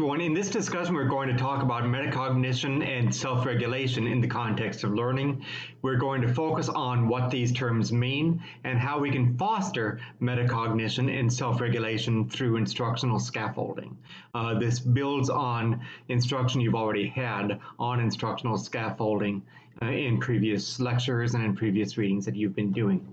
everyone. In this discussion, we're going to talk about metacognition and self-regulation in the context of learning. We're going to focus on what these terms mean and how we can foster metacognition and self-regulation through instructional scaffolding. This builds on instruction you've already had on instructional scaffolding in previous lectures and in previous readings that you've been doing.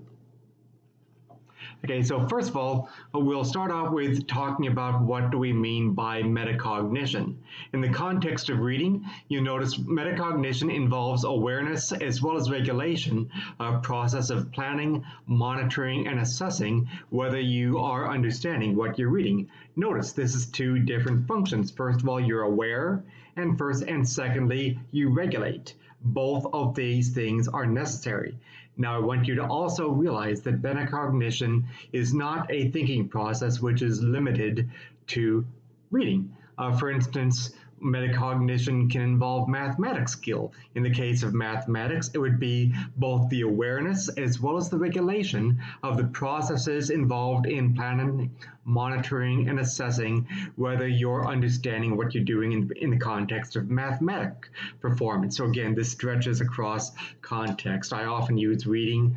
Okay, so first of all, we'll start off with talking about what do we mean by metacognition. In the context of reading, you notice metacognition involves awareness as well as regulation, a process of planning, monitoring, and assessing whether you are understanding what you're reading. Notice this is two different functions. First of all, you're aware, and secondly, you regulate. Both of these things are necessary. Now, I want you to also realize that metacognition is not a thinking process which is limited to reading. For instance, metacognition can involve mathematics skill. In the case of mathematics, it would be both the awareness as well as the regulation of the processes involved in planning, monitoring, and assessing whether you're understanding what you're doing in the context of mathematic performance. So again, this stretches across context. I often use reading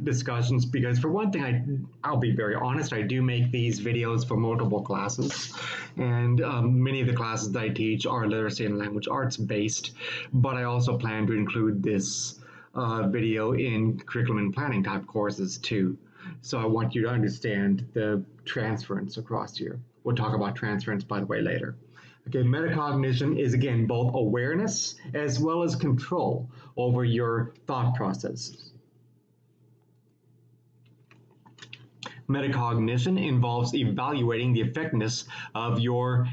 discussions because, for one thing, I'll be very honest, I do make these videos for multiple classes, and many of the classes that I teach are literacy and language arts based, but I also plan to include this video in curriculum and planning type courses too. So I want you to understand the transference across here. We'll talk about transference, by the way, later. Okay, metacognition is, again, both awareness as well as control over your thought processes. Metacognition involves evaluating the effectiveness of your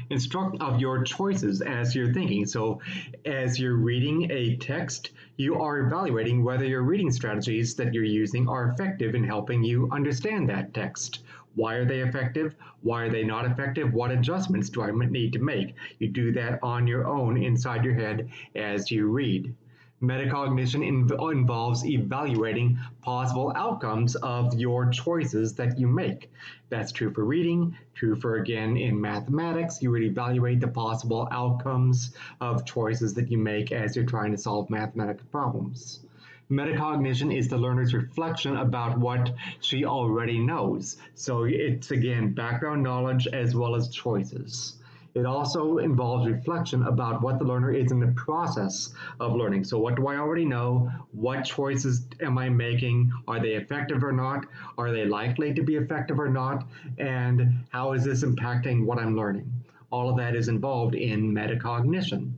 choices as you're thinking. So as you're reading a text, you are evaluating whether your reading strategies that you're using are effective in helping you understand that text. Why are they effective? Why are they not effective? What adjustments do I need to make? You do that on your own inside your head as you read. Metacognition involves evaluating possible outcomes of your choices that you make. That's true for reading, true for, again, in mathematics. You would evaluate the possible outcomes of choices that you make as you're trying to solve mathematical problems. Metacognition is the learner's reflection about what she already knows. So it's, again, background knowledge as well as choices. It also involves reflection about what the learner is in the process of learning. So what do I already know? What choices am I making? Are they effective or not? Are they likely to be effective or not? And how is this impacting what I'm learning? All of that is involved in metacognition.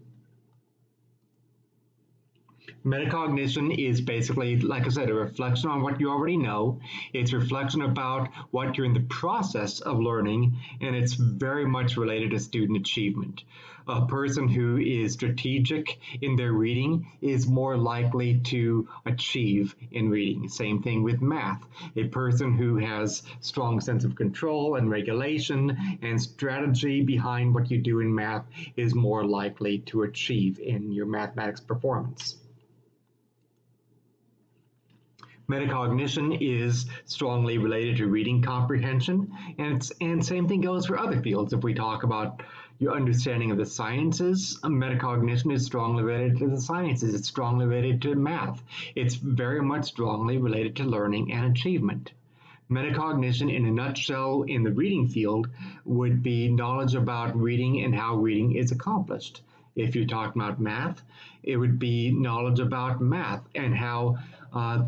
Metacognition is basically, like I said, a reflection on what you already know. It's a reflection about what you're in the process of learning, and it's very much related to student achievement. A person who is strategic in their reading is more likely to achieve in reading. Same thing with math. A person who has strong sense of control and regulation and strategy behind what you do in math is more likely to achieve in your mathematics performance. Metacognition is strongly related to reading comprehension, and same thing goes for other fields. If we talk about your understanding of the sciences, metacognition is strongly related to the sciences. It's strongly related to math. It's very much strongly related to learning and achievement. Metacognition, in a nutshell, in the reading field, would be knowledge about reading and how reading is accomplished. If you're talking about math, it would be knowledge about math and how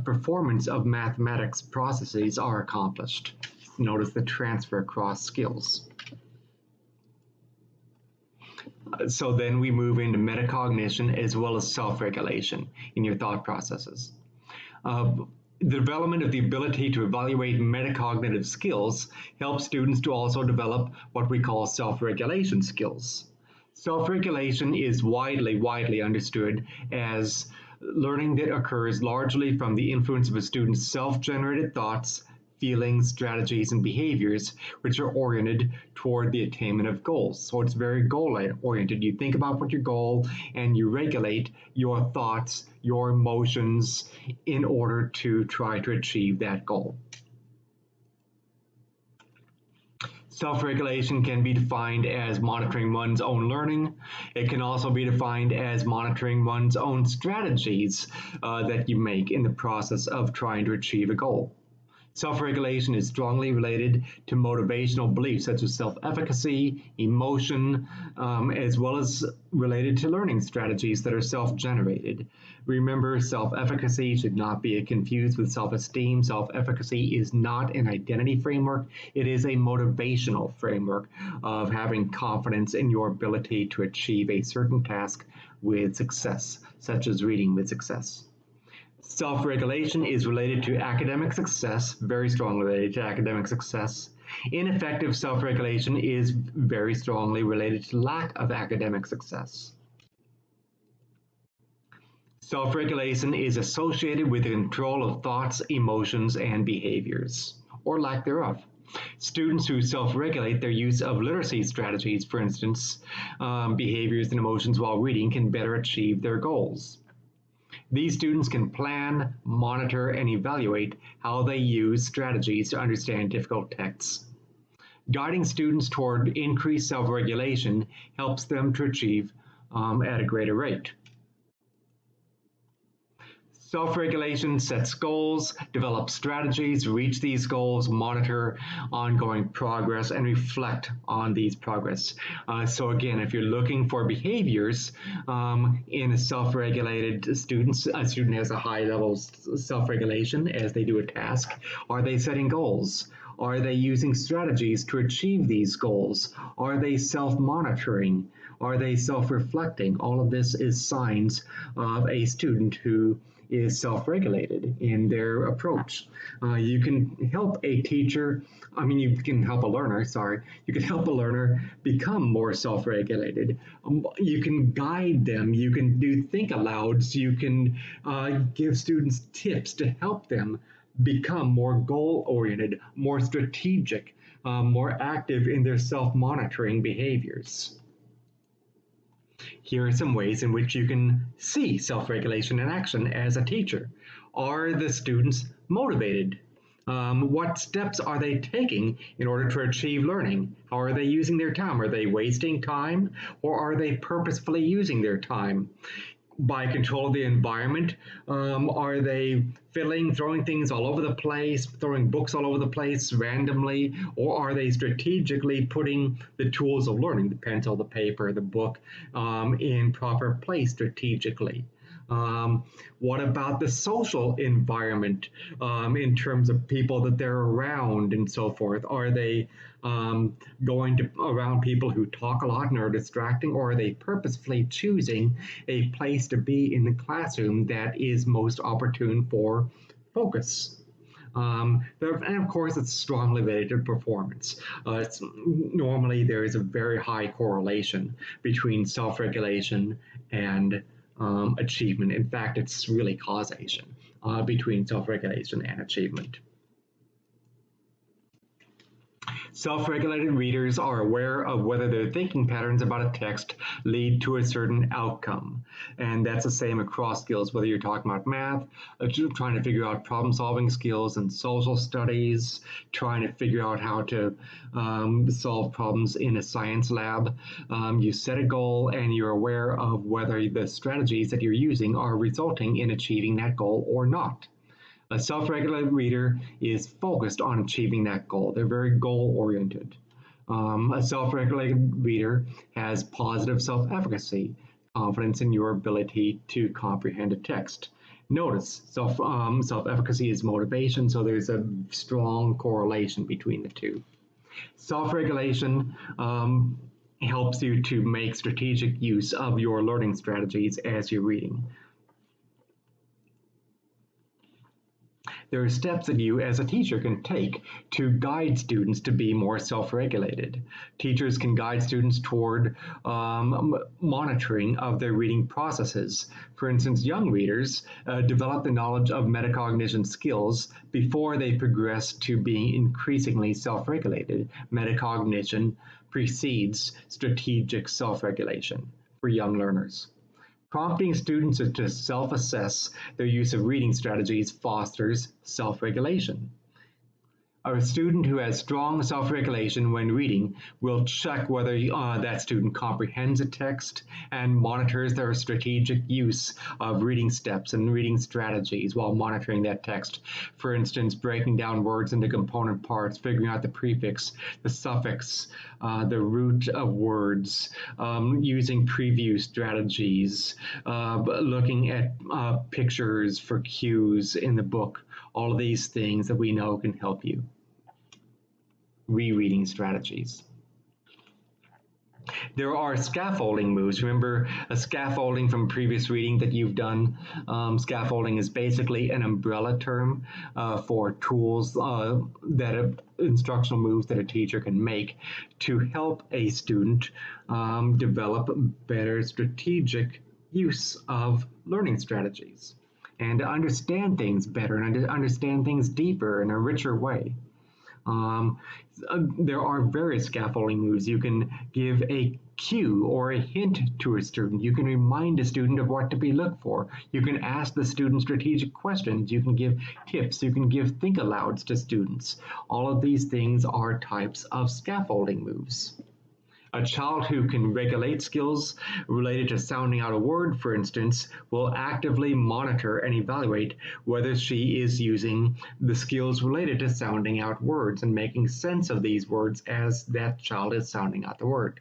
performance of mathematics processes are accomplished. Notice the transfer across skills. So then we move into metacognition as well as self-regulation in your thought processes. The development of the ability to evaluate metacognitive skills helps students to also develop what we call self-regulation skills. Self-regulation is widely understood as learning that occurs largely from the influence of a student's self-generated thoughts, feelings, strategies, and behaviors, which are oriented toward the attainment of goals. So it's very goal-oriented. You think about what your goal, and you regulate your thoughts, your emotions, in order to try to achieve that goal. Self-regulation can be defined as monitoring one's own learning. It can also be defined as monitoring one's own strategies that you make in the process of trying to achieve a goal. Self-regulation is strongly related to motivational beliefs such as self-efficacy, emotion, as well as related to learning strategies that are self-generated. Remember, self-efficacy should not be confused with self-esteem. Self-efficacy is not an identity framework. It is a motivational framework of having confidence in your ability to achieve a certain task with success, such as reading with success. Self-regulation is related to academic success, very strongly related to academic success. Ineffective self-regulation is very strongly related to lack of academic success. Self-regulation is associated with the control of thoughts, emotions, and behaviors, or lack thereof. Students who self-regulate their use of literacy strategies, for instance, behaviors and emotions while reading, can better achieve their goals. These students can plan, monitor, and evaluate how they use strategies to understand difficult texts. Guiding students toward increased self-regulation helps them to achieve at a greater rate. Self-regulation sets goals, develops strategies, reach these goals, monitor ongoing progress, and reflect on these progress. So again, if you're looking for behaviors in a self-regulated student, a student has a high level of self-regulation as they do a task. Are they setting goals? Are they using strategies to achieve these goals? Are they self-monitoring? Are they self-reflecting? All of this is signs of a student who is self-regulated in their approach. You can help a teacher, you can help a learner, you can help a learner become more self-regulated. You can guide them, you can do think alouds, you can give students tips to help them become more goal-oriented, more strategic, more active in their self-monitoring behaviors. Here are some ways in which you can see self-regulation in action as a teacher. Are the students motivated? What steps are they taking in order to achieve learning? How are they using their time? Are they wasting time, or are they purposefully using their time? By control of the environment, are they throwing things all over the place, throwing books all over the place randomly, or are they strategically putting the tools of learning, the pencil, the paper, the book, in proper place strategically? What about the social environment in terms of people that they're around and so forth? Are they going around people who talk a lot and are distracting, or are they purposefully choosing a place to be in the classroom that is most opportune for focus? And of course, it's strongly related to performance. Normally, there is a very high correlation between self-regulation and achievement. In fact, it's really causation between self-regulation and achievement. Self-regulated readers are aware of whether their thinking patterns about a text lead to a certain outcome. And that's the same across skills, whether you're talking about math, trying to figure out problem-solving skills and social studies, trying to figure out how to solve problems in a science lab. You set a goal and you're aware of whether the strategies that you're using are resulting in achieving that goal or not. A self-regulated reader is focused on achieving that goal. They're very goal-oriented. A self-regulated reader has positive self-efficacy, confidence in your ability to comprehend a text. Notice, self-efficacy is motivation, so there's a strong correlation between the two. Self-regulation helps you to make strategic use of your learning strategies as you're reading. There are steps that you as a teacher can take to guide students to be more self-regulated. Teachers can guide students toward monitoring of their reading processes. For instance, young readers develop the knowledge of metacognition skills before they progress to being increasingly self-regulated. Metacognition precedes strategic self-regulation for young learners. Prompting students to self-assess their use of reading strategies fosters self-regulation. A student who has strong self-regulation when reading will check whether that student comprehends a text and monitors their strategic use of reading steps and reading strategies while monitoring that text. For instance, breaking down words into component parts, figuring out the prefix, the suffix, the root of words, using preview strategies, looking at pictures for cues in the book. All of these things that we know can help you. Rereading strategies. There are scaffolding moves. Remember a scaffolding from previous reading that you've done? Scaffolding is basically an umbrella term for tools instructional moves that a teacher can make to help a student develop better strategic use of learning strategies and to understand things better and to understand things deeper in a richer way. There are various scaffolding moves. You can give a cue or a hint to a student. You can remind a student of what to be looked for. You can ask the student strategic questions. You can give tips. You can give think alouds to students. All of these things are types of scaffolding moves. A child who can regulate skills related to sounding out a word, for instance, will actively monitor and evaluate whether she is using the skills related to sounding out words and making sense of these words as that child is sounding out the word.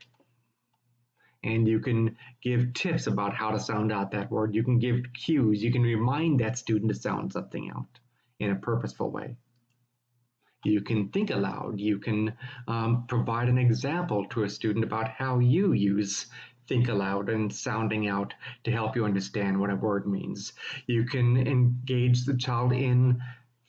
And you can give tips about how to sound out that word. You can give cues. You can remind that student to sound something out in a purposeful way. You can think aloud. You can provide an example to a student about how you use think aloud and sounding out to help you understand what a word means. You can engage the child in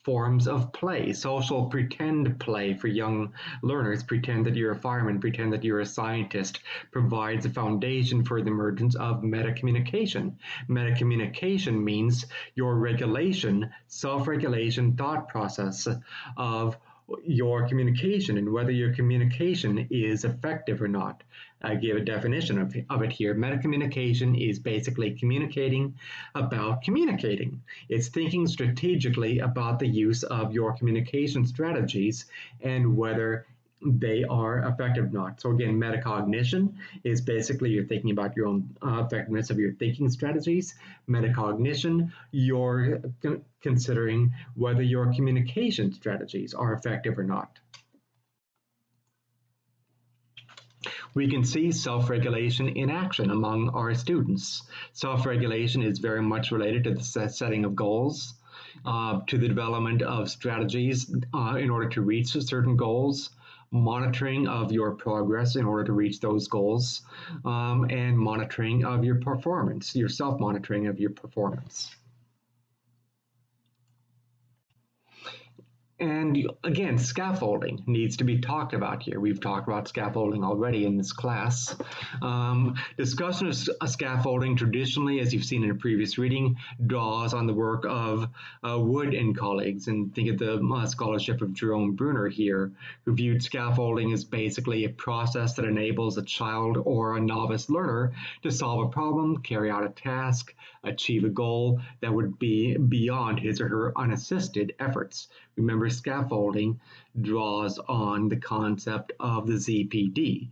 forms of play, social pretend play for young learners. Pretend that you're a fireman, pretend that you're a scientist, provides a foundation for the emergence of metacommunication. Metacommunication means your regulation, self-regulation thought process of your communication and whether your communication is effective or not. I gave a definition of it here. Metacommunication is basically communicating about communicating. It's thinking strategically about the use of your communication strategies and whether they are effective or not. So again, metacognition is basically you're thinking about your own effectiveness of your thinking strategies. Metacognition, you're considering whether your communication strategies are effective or not. We can see self-regulation in action among our students. Self-regulation is very much related to the setting of goals, to the development of strategies in order to reach certain goals, monitoring of your progress in order to reach those goals, and monitoring of your performance, your self-monitoring of your performance. And again, scaffolding needs to be talked about here. We've talked about scaffolding already in this class. Discussion of scaffolding traditionally, as you've seen in a previous reading, draws on the work of Wood and colleagues. And think of the scholarship of Jerome Bruner here, who viewed scaffolding as basically a process that enables a child or a novice learner to solve a problem, carry out a task, achieve a goal that would be beyond his or her unassisted efforts. Remember, scaffolding draws on the concept of the ZPD,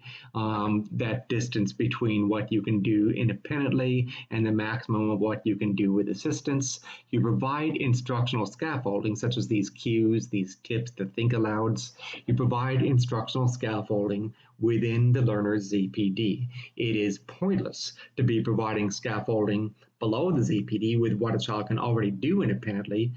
that distance between what you can do independently and the maximum of what you can do with assistance. You provide instructional scaffolding, such as these cues, these tips, the think alouds. You provide instructional scaffolding within the learner's ZPD. It is pointless to be providing scaffolding below the ZPD with what a child can already do independently.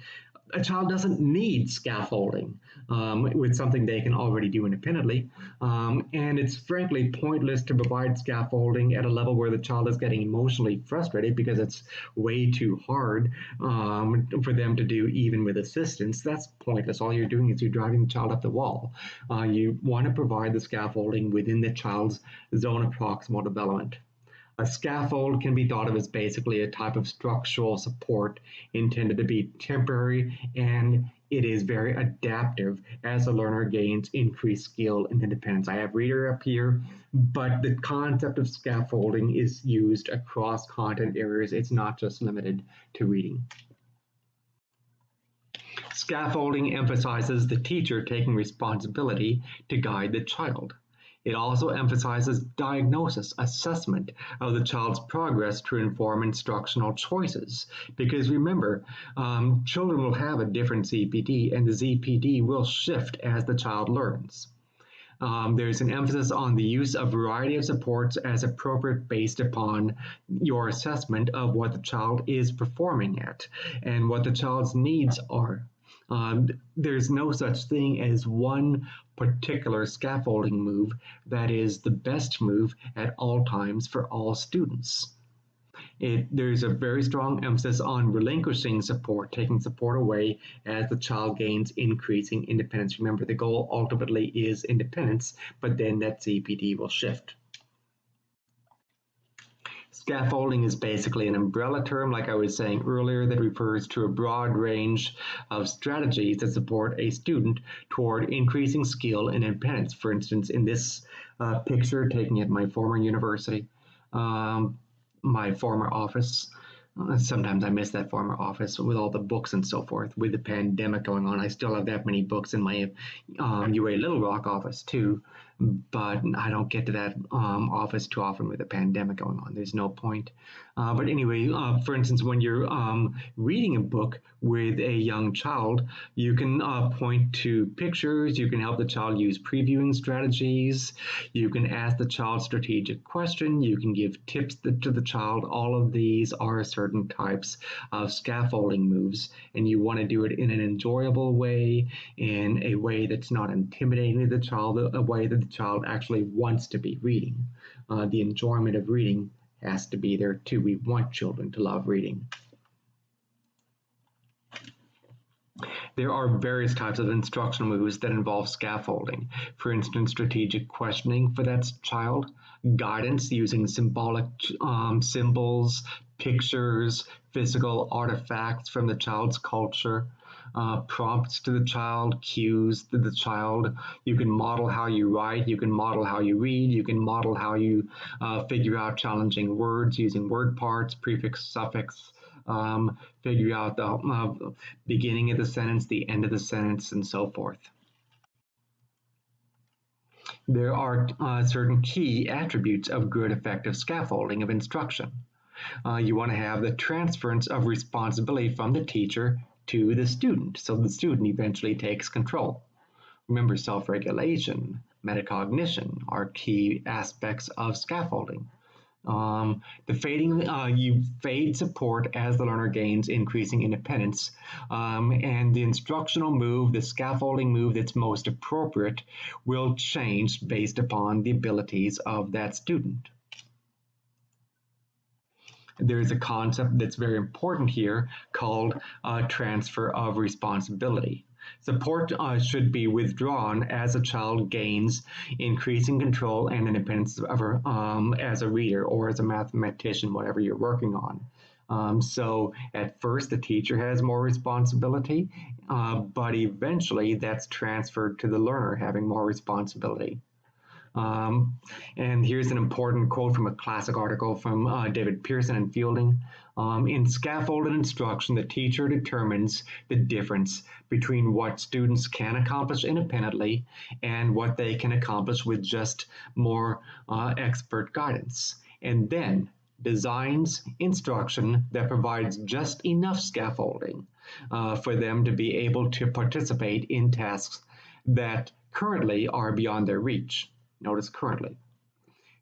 A child doesn't need scaffolding with something they can already do independently. And it's frankly pointless to provide scaffolding at a level where the child is getting emotionally frustrated because it's way too hard for them to do even with assistance. That's pointless. All you're doing is you're driving the child up the wall. You want to provide the scaffolding within the child's zone of proximal development. A scaffold can be thought of as basically a type of structural support intended to be temporary, and it is very adaptive as the learner gains increased skill and independence. I have reader up here, but the concept of scaffolding is used across content areas. It's not just limited to reading. Scaffolding emphasizes the teacher taking responsibility to guide the child. It also emphasizes diagnosis, assessment of the child's progress to inform instructional choices. Because remember, children will have a different ZPD, and the ZPD will shift as the child learns. There's an emphasis on the use of a variety of supports as appropriate based upon your assessment of what the child is performing at and what the child's needs are. There's no such thing as one particular scaffolding move that is the best move at all times for all students. There's a very strong emphasis on relinquishing support, taking support away as the child gains increasing independence. Remember, the goal ultimately is independence, but then that ZPD will shift. Scaffolding is basically an umbrella term, like I was saying earlier, that refers to a broad range of strategies that support a student toward increasing skill and independence. For instance, in this picture taken at my former university, my former office. Sometimes I miss that former office with all the books and so forth. With the pandemic going on, I still have that many books in my UA Little Rock office too, but I don't get to that office too often with the pandemic going on. There's no point. But anyway, for instance, when you're reading a book with a young child, you can point to pictures, you can help the child use previewing strategies, you can ask the child strategic question, you can give tips to the child. All of these are certain types of scaffolding moves, and you want to do it in an enjoyable way, in a way that's not intimidating to the child, a way that the child actually wants to be reading. The enjoyment of reading has to be there too. We want children to love reading. There are various types of instructional moves that involve scaffolding. For instance, strategic questioning for that child, guidance using symbolic symbols, pictures, physical artifacts from the child's culture, prompts to the child, cues to the child. You can model how you write, you can model how you read, you can model how you figure out challenging words using word parts, prefix, suffix, figure out the beginning of the sentence, the end of the sentence, and so forth. There are certain key attributes of good effective scaffolding of instruction. You want to have the transference of responsibility from the teacher to the student, so the student eventually takes control. Remember, self-regulation, metacognition are key aspects of scaffolding. You fade support as the learner gains increasing independence, and the instructional move, the scaffolding move that's most appropriate, will change based upon the abilities of that student. There's a concept that's very important here called transfer of responsibility. Support should be withdrawn as a child gains increasing control and independence as a reader or as a mathematician, whatever you're working on. So at first the teacher has more responsibility, but eventually that's transferred to the learner having more responsibility. And here's an important quote from a classic article from David Pearson and Fielding. In scaffolded instruction, the teacher determines the difference between what students can accomplish independently and what they can accomplish with just more expert guidance, and then designs instruction that provides just enough scaffolding for them to be able to participate in tasks that currently are beyond their reach. Notice currently.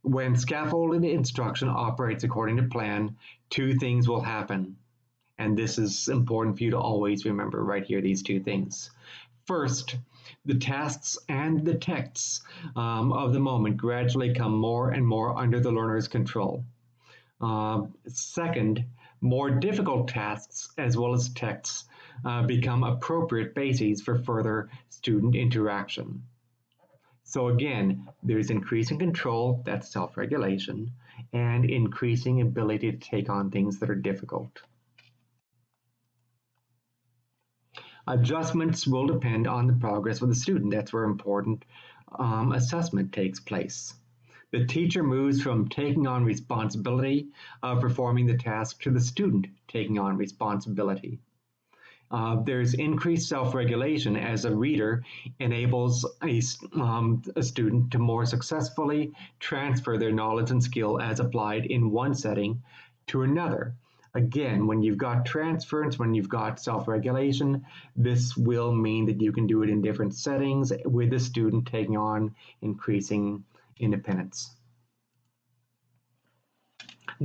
When scaffolded instruction operates according to plan, two things will happen. And this is important for you to always remember right here, these two things. First, the tasks and the texts of the moment gradually come more and more under the learner's control. Second, more difficult tasks as well as texts become appropriate bases for further student interaction. So again, there's increasing control, that's self-regulation, and increasing ability to take on things that are difficult. Adjustments will depend on the progress of the student. That's where important assessment takes place. The teacher moves from taking on responsibility of performing the task to the student taking on responsibility. There's increased self-regulation as a reader enables a student to more successfully transfer their knowledge and skill as applied in one setting to another. Again, when you've got transference, when you've got self-regulation, this will mean that you can do it in different settings with the student taking on increasing independence.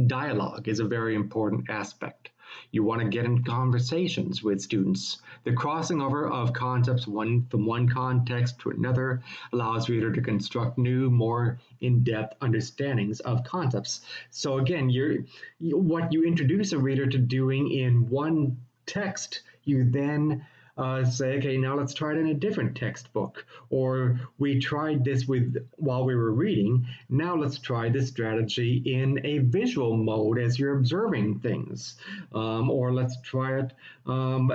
Dialogue is a very important aspect. You want to get in conversations with students. The crossing over of concepts from one context to another allows reader to construct new, more in-depth understandings of concepts. So again, what you introduce a reader to doing in one text, you then say, okay, now let's try it in a different textbook. Or we tried this while we were reading, now let's try this strategy in a visual mode as you're observing things. Or let's try it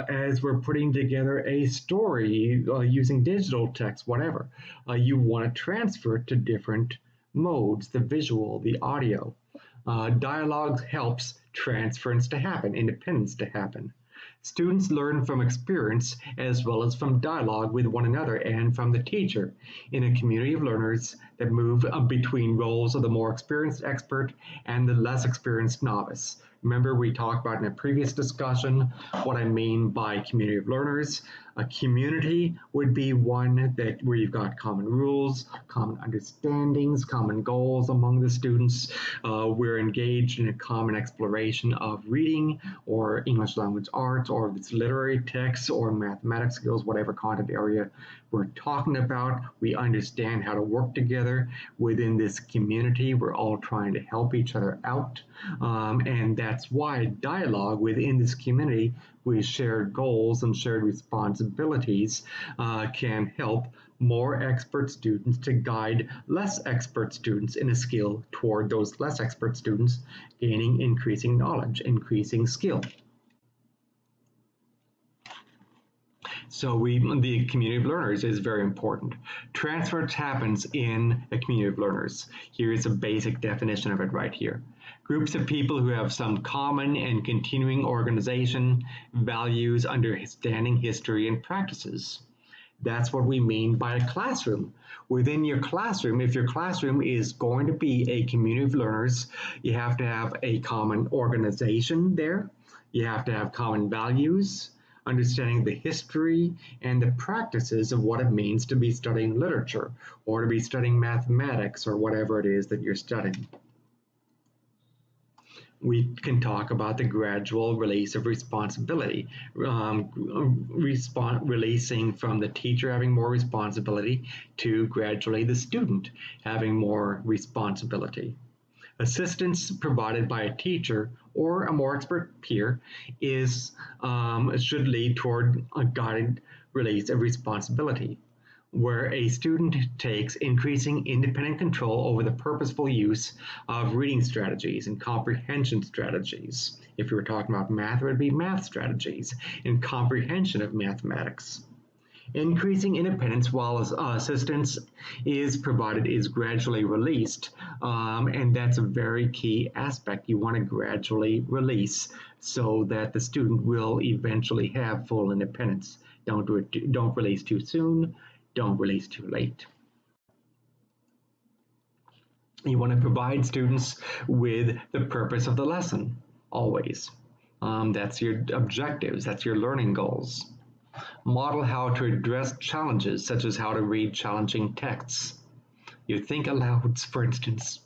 as we're putting together a story using digital text, whatever. You want to transfer it to different modes, the visual, the audio. Dialogue helps transference to happen, independence to happen. Students learn from experience as well as from dialogue with one another and from the teacher in a community of learners that move between roles of the more experienced expert and the less experienced novice. Remember, we talked about in a previous discussion what I mean by community of learners. A community would be one where you've got common rules, common understandings, common goals among the students. We're engaged in a common exploration of reading or English language arts, or if it's literary texts or mathematics skills, whatever content area we're talking about. We understand how to work together within this community. We're all trying to help each other out. And that's why dialogue within this community with shared goals and shared responsibilities can help more expert students to guide less expert students in a skill toward those less expert students gaining increasing knowledge, increasing skill. So the community of learners is very important. Transference happens in a community of learners. Here's a basic definition of it right here. Groups of people who have some common and continuing organization, values, understanding, history, and practices. That's what we mean by a classroom. Within your classroom, if your classroom is going to be a community of learners, you have to have a common organization there. You have to have common values, understanding the history and the practices of what it means to be studying literature or to be studying mathematics or whatever it is that you're studying. We can talk about the gradual release of responsibility, releasing from the teacher having more responsibility to gradually the student having more responsibility. Assistance provided by a teacher or a more expert peer should lead toward a guided release of responsibility, where a student takes increasing independent control over the purposeful use of reading strategies and comprehension strategies. If you were talking about math, it would be math strategies and comprehension of mathematics. Increasing independence while assistance is provided is gradually released, and that's a very key aspect. You want to gradually release so that the student will eventually have full independence. Don't release too soon, don't release too late. You want to provide students with the purpose of the lesson, always. That's your objectives, that's your learning goals. Model how to address challenges, such as how to read challenging texts. You think aloud, for instance.